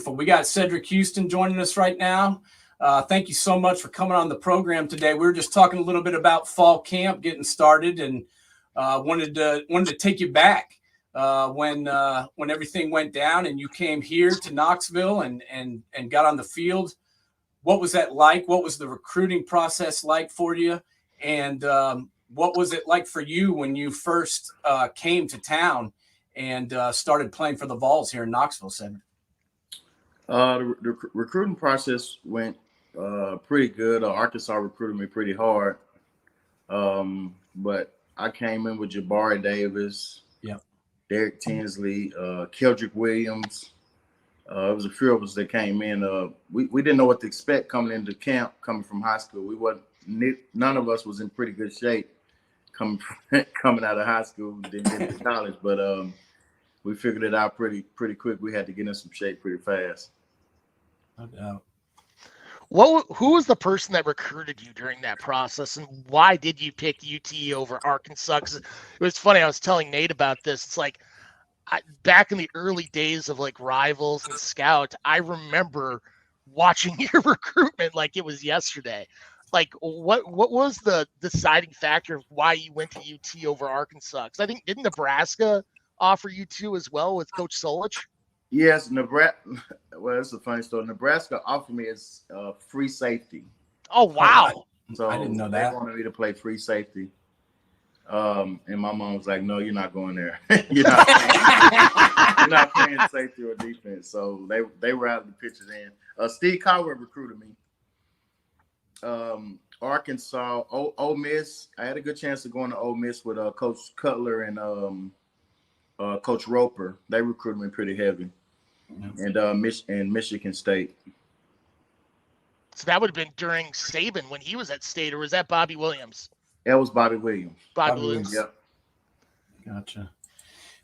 We got Cedric Houston joining us right now. Thank you so much for coming on the program today. We were just talking a little bit about fall camp getting started, and wanted to take you back when everything went down and you came here to Knoxville and got on the field. What was that like? What was the recruiting process like for you? And what was it like for you when you first came to town and started playing for the Vols here in Knoxville, Cedric? The recruiting process went pretty good. Arkansas recruited me pretty hard. But I came in with Jabari Davis, Derek Tinsley, Cedric Williams. It was a few of us that came in. We didn't know what to expect coming into camp, coming from high school. None of us was in pretty good shape coming out of high school, didn't get to college. But we figured it out pretty quick. We had to get in some shape pretty fast. No doubt. Who was the person that recruited you during that process, and why did you pick UT over Arkansas? Because it was funny. I was telling Nate about this. It's like back in the early days of like Rivals and Scout, I remember watching your recruitment like it was yesterday. Like, what was the deciding factor of why you went to UT over Arkansas? Because I think didn't Nebraska offer you two as well with Coach Solich? Yes, Nebraska. Well, it's a funny story. Nebraska offered me as free safety. Oh wow! So I didn't know that. They wanted me to play free safety. And my mom was like, "No, you're not going there. you're not playing safety or defense." So they were out of the picture then. Steve Caldwell recruited me. Arkansas, Ole Miss. I had a good chance of going to Ole Miss with Coach Cutler and Coach Roper. They recruited me pretty heavy. And Michigan State. So that would have been during Saban when he was at State, or was that Bobby Williams? That was Bobby Williams. Bobby Williams. Yep. Gotcha.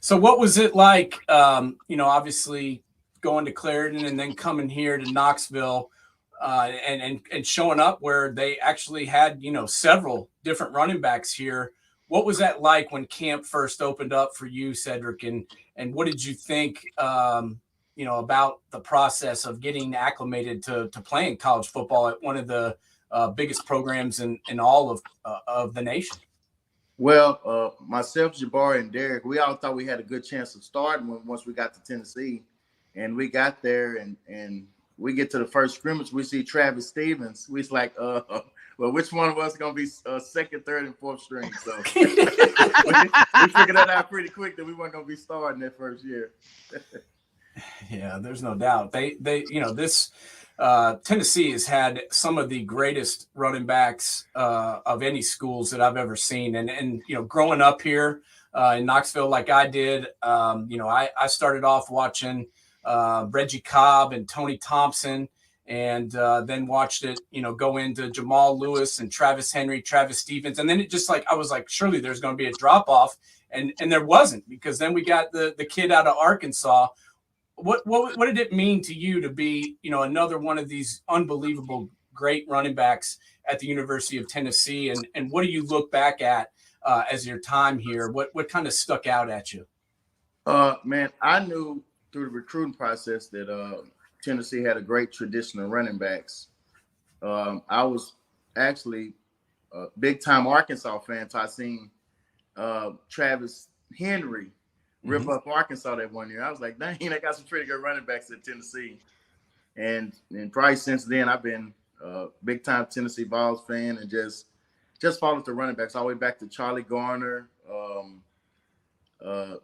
So what was it like, obviously going to Clarendon and then coming here to Knoxville and showing up where they actually had, several different running backs here. What was that like when camp first opened up for you, Cedric? And what did you think, about the process of getting acclimated to playing college football at one of the biggest programs in all of the nation? Well, myself, Jabari, and Derek, we all thought we had a good chance of starting once we got to Tennessee. And we got there and we get to the first scrimmage, we see Travis Stevens. We was like, well, which one of us is going to be second, third, and fourth string? So we figured that out pretty quick that we weren't going to be starting that first year. Yeah, there's no doubt. They this Tennessee has had some of the greatest running backs of any schools that I've ever seen. And growing up here in Knoxville like I did, I started off watching Reggie Cobb and Tony Thompson, and then watched it, go into Jamal Lewis and Travis Henry, Travis Stevens. And then it just I was like, surely there's going to be a drop off. And there wasn't, because then we got the kid out of Arkansas. What did it mean to you to be, another one of these unbelievable great running backs at the University of Tennessee? And what do you look back at as your time here? What kind of stuck out at you? Man, I knew through the recruiting process that Tennessee had a great tradition of running backs. I was actually a big-time Arkansas fan, so I seen Travis Henry rip up Arkansas that one year. I was like, dang, they got some pretty good running backs at Tennessee. And probably since then, I've been a big-time Tennessee Vols fan and just followed the running backs all the way back to Charlie Garner,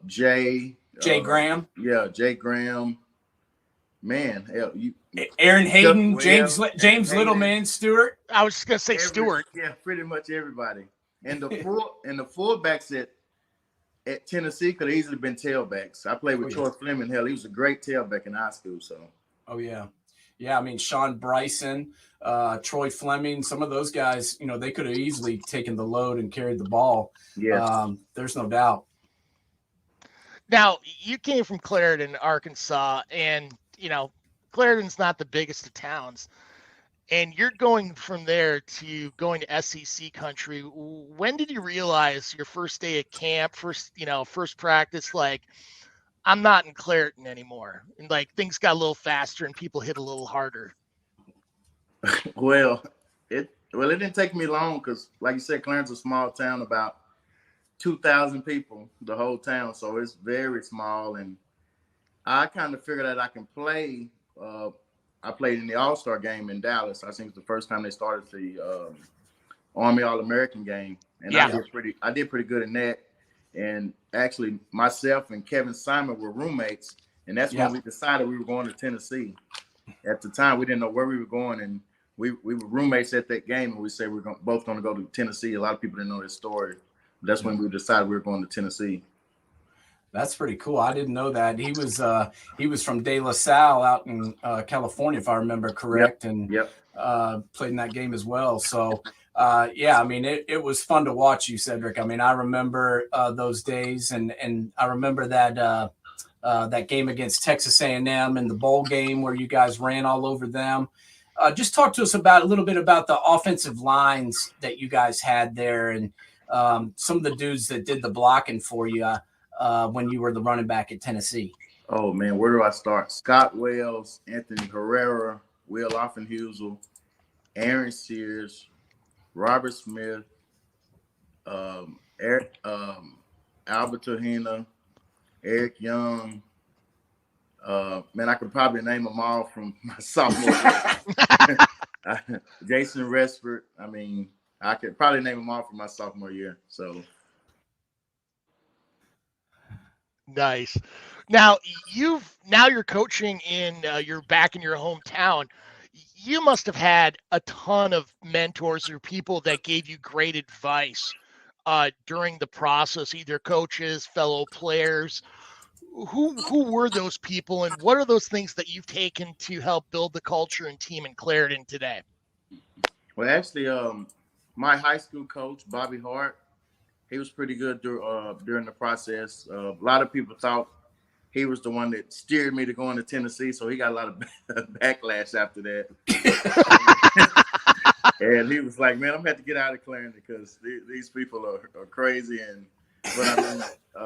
Jay Graham. Yeah, Jay Graham. Man, hell, Aaron Hayden, James Hayden. Littleman, Stewart. I was just gonna say Stewart. Yeah, pretty much everybody. And the fullbacks at Tennessee could have easily been tailbacks. I played with Troy Fleming. Hell, he was a great tailback in high school. So. Oh yeah. I mean, Sean Bryson, Troy Fleming, some of those guys, they could have easily taken the load and carried the ball. Yeah. There's no doubt. Now, you came from Clarendon, Arkansas, and, Clarendon's not the biggest of towns. And you're going from there to going to SEC country. When did you realize your first day at camp, first practice, like, I'm not in Clareton anymore. And like things got a little faster and people hit a little harder. Well, it didn't take me long because, like you said, Clarence is a small town, about 2,000 people, the whole town, so it's very small. And I kind of figured that I can play. I played in the All-Star game in Dallas. I think it's the first time they started the Army All-American game, and Yeah. I did pretty good in that. And actually, myself and Kevin Simon were roommates, and that's when we decided we were going to Tennessee. At the time, we didn't know where we were going, and we were roommates at that game, and we said we're both going to go to Tennessee. A lot of people didn't know this story. That's when we decided we were going to Tennessee. That's pretty cool. I didn't know that. He was from De La Salle out in California, if I remember correct, and played in that game as well. So, I mean, it was fun to watch you, Cedric. I mean, I remember those days, and I remember that that game against Texas A&M and the bowl game where you guys ran all over them. Just talk to us a little bit about the offensive lines that you guys had there, and some of the dudes that did the blocking for you. When you were the running back at Tennessee? Oh, man, where do I start? Scott Wells, Anthony Herrera, Will Offenhusel, Aaron Sears, Robert Smith, Albert Tahina, Eric Young. Man, I could probably name them all from my sophomore year. Jason Resford. I mean, I could probably name them all from my sophomore year. So. Nice. Now you're coaching you're back in your hometown. You must have had a ton of mentors or people that gave you great advice during the process, either coaches, fellow players. Who were those people, and what are those things that you've taken to help build the culture and team in Clarendon today? Well, actually, my high school coach, Bobby Hart, he was pretty good during the process. A lot of people thought he was the one that steered me to going to Tennessee, so he got a lot of backlash after that. And he was like, "Man, I'm going to have to get out of Clarendon because these people are crazy." But I mean,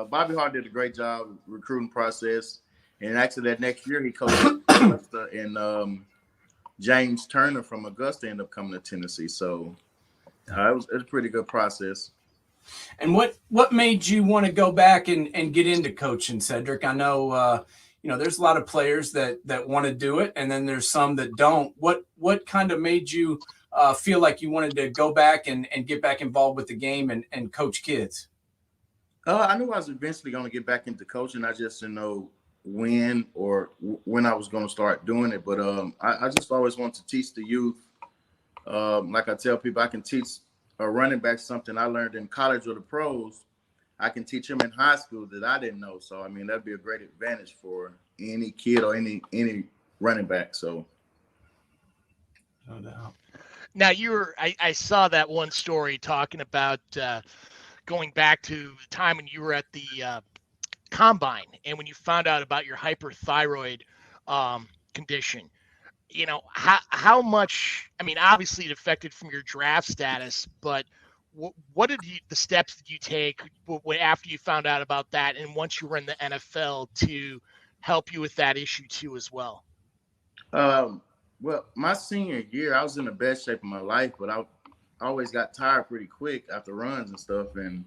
Bobby Hart did a great job recruiting process. And actually, that next year, he coached Augusta, and James Turner from Augusta ended up coming to Tennessee. So it was a pretty good process. And what made you want to go back and get into coaching, Cedric? I know there's a lot of players that want to do it, and then there's some that don't. What kind of made you feel like you wanted to go back and get back involved with the game and coach kids? I knew I was eventually going to get back into coaching. I just didn't know when I was going to start doing it. But I just always wanted to teach the youth. Like I tell people, I can teach a running back something I learned in college or the pros. I can teach him in high school that I didn't know. So, I mean, that'd be a great advantage for any kid or any running back. So, no doubt. Now I saw that one story talking about going back to the time when you were at the combine and when you found out about your hyperthyroid condition. You know, how much, I mean, obviously it affected from your draft status, but what the steps did you take after you found out about that and once you were in the NFL to help you with that issue too as well? Well, my senior year, I was in the best shape of my life, but I always got tired pretty quick after runs and stuff, and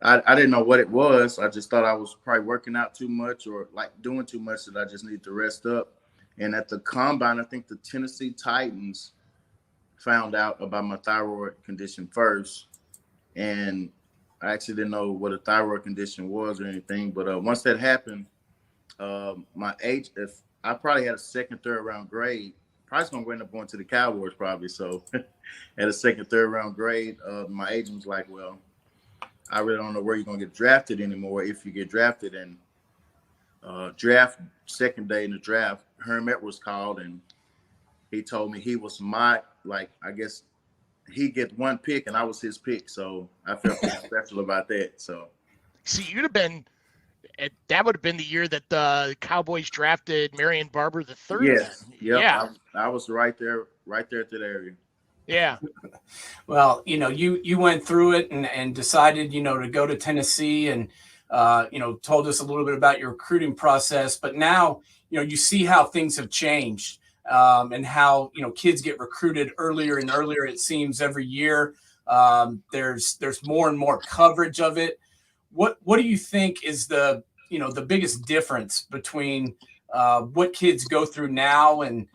I didn't know what it was. I just thought I was probably working out too much or like doing too much that I just needed to rest up. And at the combine, I think the Tennessee Titans found out about my thyroid condition first. And I actually didn't know what a thyroid condition was or anything. But once that happened, my age, if I probably had a second, third round grade, probably going to end up going to the Cowboys probably. So at a second, third round grade, my agent was like, well, I really don't know where you're going to get drafted anymore if you get drafted. And draft second day in the draft, Herm Edwards called and he told me he was I guess he get one pick and I was his pick. So I felt pretty special about that. So see, that would have been the year that the Cowboys drafted Marion Barber III. Yes. Yep. Yeah. I was right there at that area. Yeah. Well, you went through it and decided, to go to Tennessee and told us a little bit about your recruiting process, but now, you see how things have changed, and how, kids get recruited earlier and earlier, it seems, every year. There's more and more coverage of it. What do you think is the biggest difference between what kids go through now and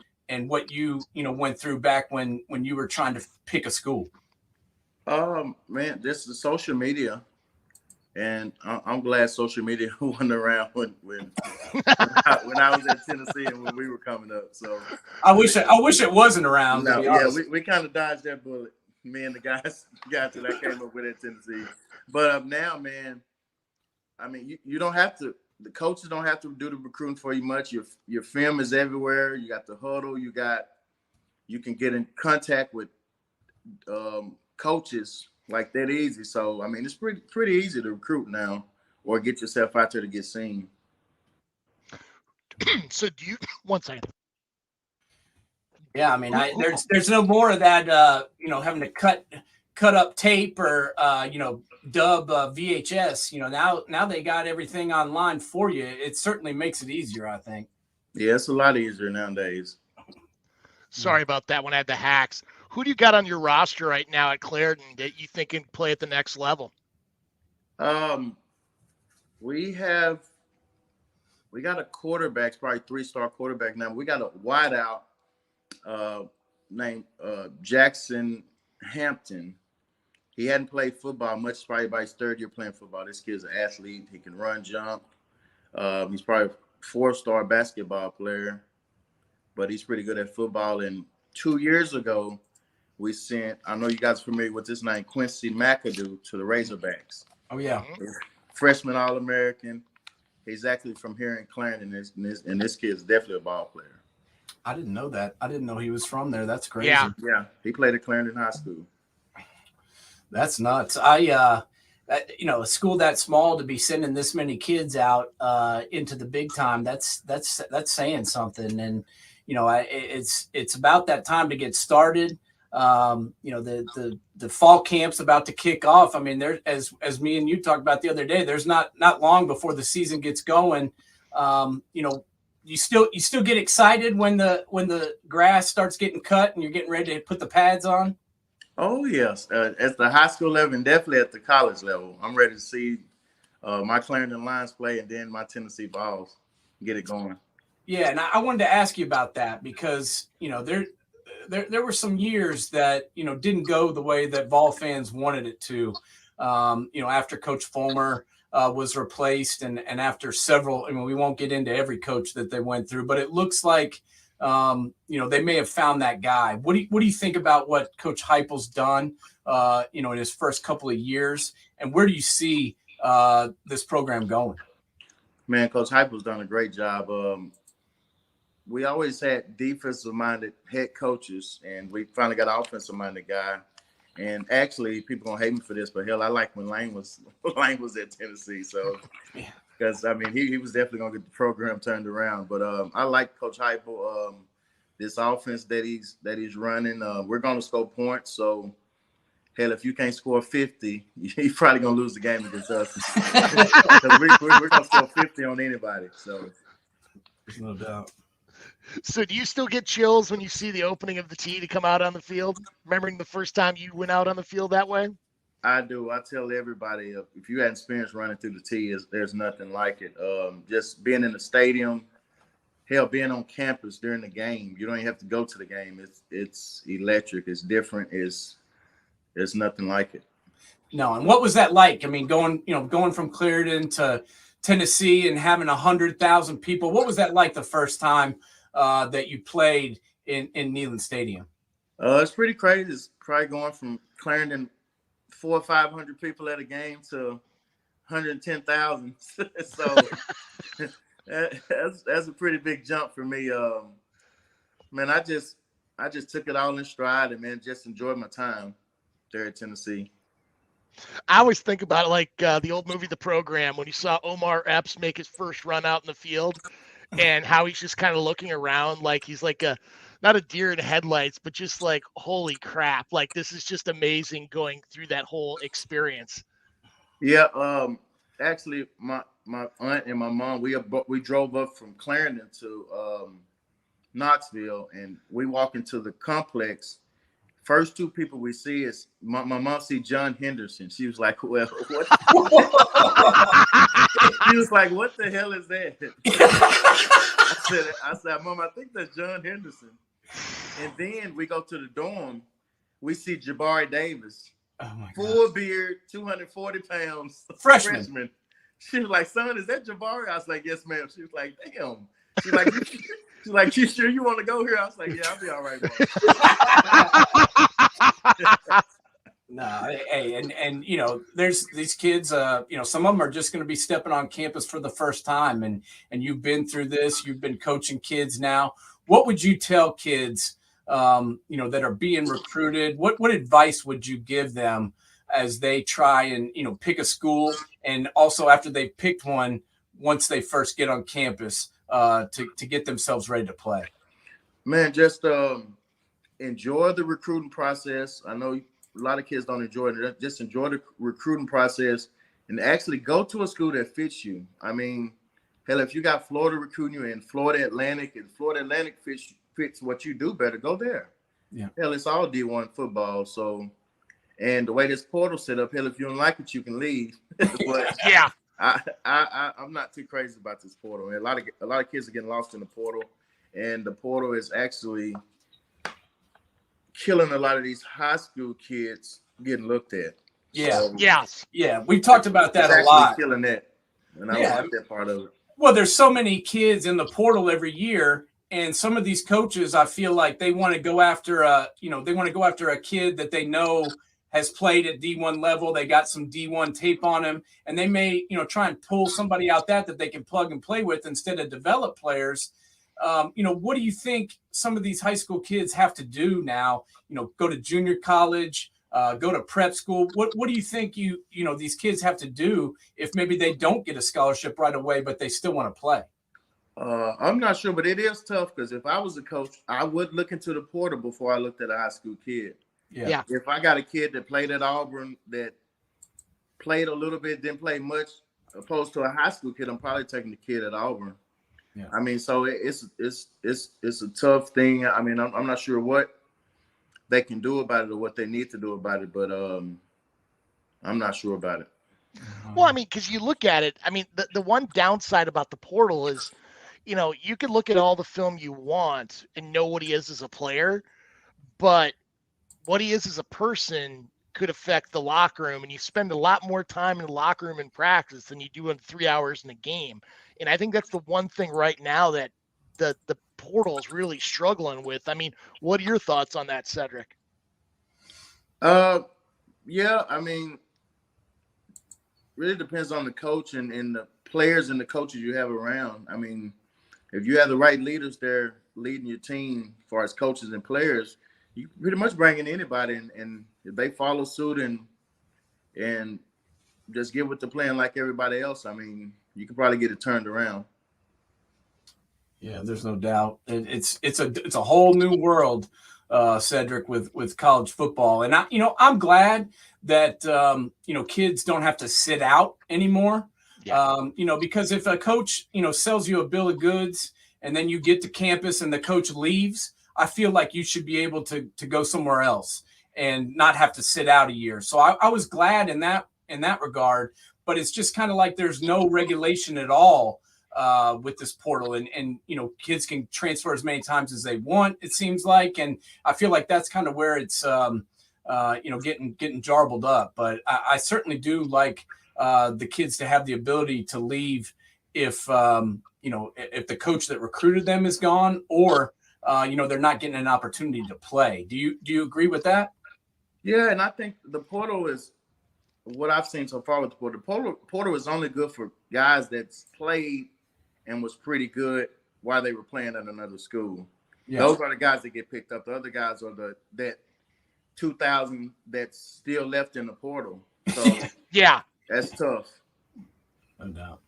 what you went through back when you were trying to pick a school? Man, this is social media, and I'm glad social media wasn't around when I was at Tennessee and when we were coming up. So I wish it wasn't around. No, to be yeah, honest. we kind of dodged that bullet. Me and the guys that I came up with at Tennessee. But now, man, I mean, you don't have to. The coaches don't have to do the recruiting for you much. Your film is everywhere. You got the huddle. You can get in contact with coaches like that easy. So I mean, it's pretty easy to recruit now or get yourself out there to get seen. So do you? One second. Yeah, I mean, there's no more of that, having to cut up tape or dub VHS. Now they got everything online for you. It certainly makes it easier, I think. Yeah, it's a lot easier nowadays. Sorry about that when I had the hacks. Who do you got on your roster right now at Clarendon that you think can play at the next level? We got a quarterback, probably 3-star quarterback now. We got a wideout named Jackson Hampton. He hadn't played football much, probably by his third year playing football. This kid's an athlete. He can run, jump. He's probably a 4-star basketball player, but he's pretty good at football. And 2 years ago, we sent, I know you guys are familiar with this name, Quincy McAdoo, to the Razorbacks. Oh, yeah. Freshman All-American. He's actually from here in Clarendon, and this kid's definitely a ball player. I didn't know that. I didn't know he was from there. That's crazy. Yeah. He played at Clarendon High School. That's nuts. A school that small to be sending this many kids out into the big time, that's saying something. And, it's about that time to get started. The fall camp's about to kick off. I mean, there, as me and you talked about the other day, there's not long before the season gets going. You still get excited when the grass starts getting cut and you're getting ready to put the pads on. Oh yes, at the high school level and definitely at the college level, I'm ready to see my Clarendon Lions play and then my Tennessee Vols get it going. Yeah, and I wanted to ask you about that because there were some years that didn't go the way that Vol fans wanted it to. After Coach Fulmer was replaced, and after several, we won't get into every coach that they went through, but it looks like they may have found that guy. What do you think about what Coach Heupel's done, in his first couple of years, and where do you see this program going? Man, Coach Heupel's done a great job. We always had defensive-minded head coaches, and we finally got an offensive-minded guy. And actually, people gonna hate me for this, but hell, I like when Lane was at Tennessee. So, because he was definitely gonna get the program turned around. But I like Coach Heupel. This offense that he's running, we're gonna score points. So, hell, if you can't score 50, you're probably gonna lose the game against us. Because we're gonna score 50 on anybody. So, there's no doubt. So do you still get chills when you see the opening of the tee to come out on the field? Remembering the first time you went out on the field that way? I do. I tell everybody, if you had experience running through the tee, there's nothing like it. Just being in the stadium, hell, being on campus during the game, you don't even have to go to the game. It's electric. It's different. There's nothing like it. No, and what was that like? Going from Clarendon to Tennessee and having 100,000 people. What was that like the first time that you played in Neyland Stadium? It's pretty crazy. It's probably going from Clarendon 400 or 500 people at a game to 110,000. So that's a pretty big jump for me. Man, I just took it all in stride and just enjoyed my time there at Tennessee. I always think about it like the old movie The Program, when you saw Omar Epps make his first run out in the field and how he's just kind of looking around like he's like not a deer in headlights, but just like, holy crap, like this is just amazing going through that whole experience. Yeah, actually my aunt and my mom. We drove up from Clarendon to Knoxville, and we walk into the complex. First two people we see is my mom see John Henderson. She was like, "Well, what?" She was like, "What the hell is that?" I said, "Mom, I think that's John Henderson." And then we go to the dorm. We see Jabari Davis, full beard, 240 pounds, freshman. She was like, "Son, is that Jabari?" I was like, "Yes, ma'am." She was like, "Damn." She's like, "You sure you want to go here?" I was like, "Yeah, I'll be all right, Mom." No, hey, and you know, there's these kids. You know, some of them are just going to be stepping on campus for the first time, and you've been through this. You've been coaching kids now. What would you tell kids, you know, that are being recruited? What advice would you give them as they try and, you know, pick a school, and also after they picked one, once they first get on campus, to get themselves ready to play? Man, just enjoy the recruiting process. I know a lot of kids don't enjoy it. Just enjoy the recruiting process and actually go to a school that fits you. I mean, hell, if you got Florida recruiting you in Florida Atlantic, and Florida Atlantic fits what you do better, go there. Yeah. Hell, it's all D1 football. So, and the way this portal set up, hell, if you don't like it, you can leave. But yeah, I'm not too crazy about this portal. A lot of kids are getting lost in the portal, and the portal is actually killing a lot of these high school kids getting looked at. Yeah. So, yeah. We've talked about that a lot. Killing that, and I don't like that part of it. Well, there's so many kids in the portal every year, and some of these coaches, I feel like they want to go after a kid that they know has played at D1 level. They got some D1 tape on him, and they may, you know, try and pull somebody out that they can plug and play with instead of develop players. You know, what do you think some of these high school kids have to do now? You know, go to junior college, go to prep school. What do you think you know these kids have to do if maybe they don't get a scholarship right away, but they still want to play? I'm not sure, but it is tough because if I was a coach, I would look into the portal before I looked at a high school kid. Yeah. If I got a kid that played at Auburn, that played a little bit, didn't play much, opposed to a high school kid, I'm probably taking the kid at Auburn. Yeah. I mean, so it's a tough thing. I mean, I'm not sure what they can do about it or what they need to do about it, but I'm not sure about it. Well, I mean, because you look at it, I mean, the one downside about the portal is, you know, you can look at all the film you want and know what he is as a player, but what he is as a person could affect the locker room, and you spend a lot more time in the locker room in practice than you do in 3 hours in a game. And I think that's the one thing right now that the portal is really struggling with. I mean, what are your thoughts on that, Cedric? Yeah, I mean, really depends on the coach and the players and the coaches you have around. I mean, if you have the right leaders there leading your team as far as coaches and players, you pretty much bring in anybody, and if they follow suit and just get with the plan like everybody else, I mean, you can probably get it turned around. Yeah, there's no doubt. It's a whole new world, Cedric, with college football, and I'm glad that you know, kids don't have to sit out anymore. Yeah. You know, because if a coach, you know, sells you a bill of goods and then you get to campus and the coach leaves, I feel like you should be able to go somewhere else and not have to sit out a year. So I was glad in that regard, but it's just kind of like there's no regulation at all with this portal, and you know, kids can transfer as many times as they want, it seems like, and I feel like that's kind of where it's you know, getting jarbled up. But I certainly do like the kids to have the ability to leave if you know, if the coach that recruited them is gone, or you know, they're not getting an opportunity to play. Do you agree with that? Yeah, and I think the portal is what I've seen so far with the portal. Portal is only good for guys that's played and was pretty good while they were playing at another school. Yeah. Those are the guys that get picked up. The other guys are that 2,000 that's still left in the portal. So yeah, that's tough. No doubt.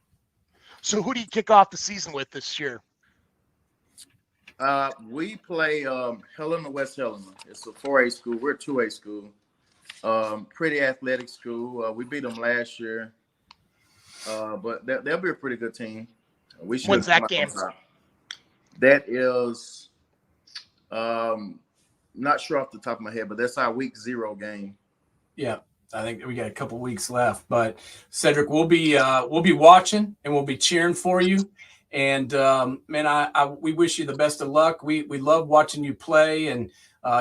So who do you kick off the season with this year? We play Helena, West Helena. It's a 4A school. We're a 2A school. Pretty athletic school. We beat them last year. But they'll be a pretty good team. We should. When's that game? That is, not sure off the top of my head, but that's our week 0 game. Yeah, I think we got a couple weeks left. But Cedric, we'll be watching and we'll be cheering for you. And man, we wish you the best of luck. We love watching you play, and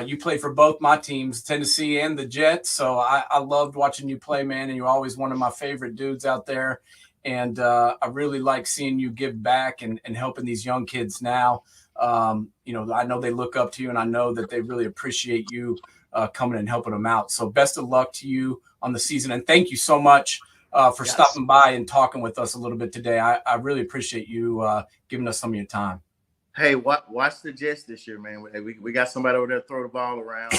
you play for both my teams, Tennessee and the Jets. So I loved watching you play, man. And you're always one of my favorite dudes out there. And I really like seeing you give back and helping these young kids now. I know they look up to you, and I know that they really appreciate you coming and helping them out. So best of luck to you on the season. And thank you so much for stopping by and talking with us a little bit today. I really appreciate you giving us some of your time. Hey, watch the Jets this year, man. We got somebody over there to throw the ball around.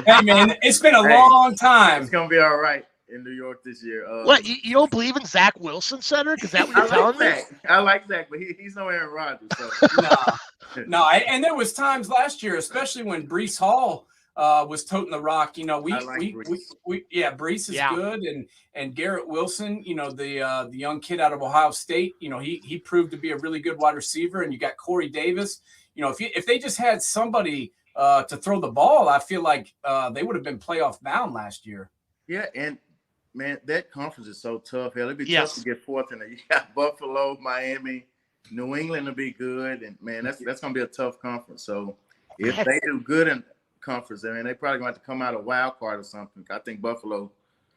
Hey, man, it's been a long time. It's going to be all right in New York this year. What, you don't believe in Zach Wilson, Cedric? Is that what you're telling me? I like Zach, but he's no Aaron Rodgers. So. No, and there was times last year, especially when Breece Hall was toting the rock. Breece is good, and Garrett Wilson, the young kid out of Ohio State, he proved to be a really good wide receiver. And you got Corey Davis. If they just had somebody to throw the ball, I feel like they would have been playoff bound last year. Yeah, and man, that conference is so tough. Hell, it'd be tough to get fourth in there. You got Buffalo, Miami, New England to be good, and man, that's gonna be a tough conference. So if they do good in conference, I mean, they probably gonna have to come out a wild card or something. I think Buffalo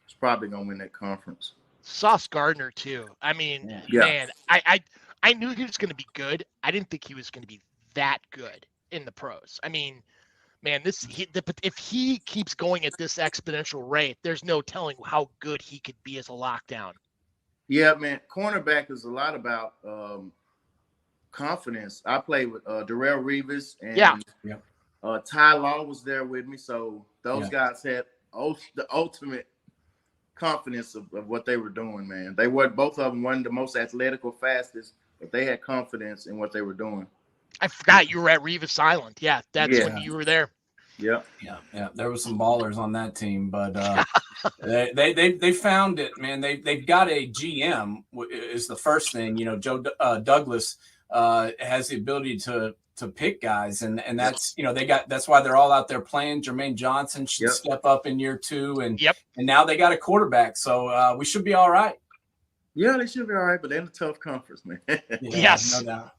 is probably gonna win that conference. Sauce Gardner too. I mean, man, I knew he was gonna be good. I didn't think he was gonna be that good in the pros. I mean, man, if he keeps going at this exponential rate, there's no telling how good he could be as a lockdown. Yeah, man, cornerback is a lot about confidence. I played with Darrell Revis and Ty Law was there with me, so those guys had the ultimate confidence of what they were doing, man. They were both of them weren't the most athletic or fastest, but they had confidence in what they were doing. I forgot you were at Revis Island. Yeah, that's when you were there. Yeah. There was some ballers on that team, but they found it, man. They've got a GM is the first thing. Joe Douglas has the ability to pick guys, and that's that's why they're all out there playing. Jermaine Johnson should step up in year 2, and now they got a quarterback, so we should be all right. Yeah, they should be all right, but they're in a tough conference, man. Yes, no doubt.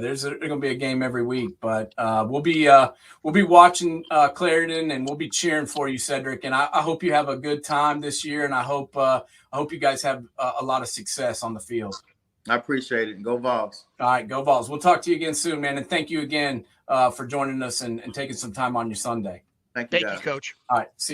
There's going to be a game every week, but we'll be watching Clarendon, and we'll be cheering for you, Cedric. And I hope you have a good time this year, and I hope you guys have a lot of success on the field. I appreciate it. And go Vols. All right, go Vols. We'll talk to you again soon, man. And thank you again for joining us and taking some time on your Sunday. Thank you, Coach. All right, see you.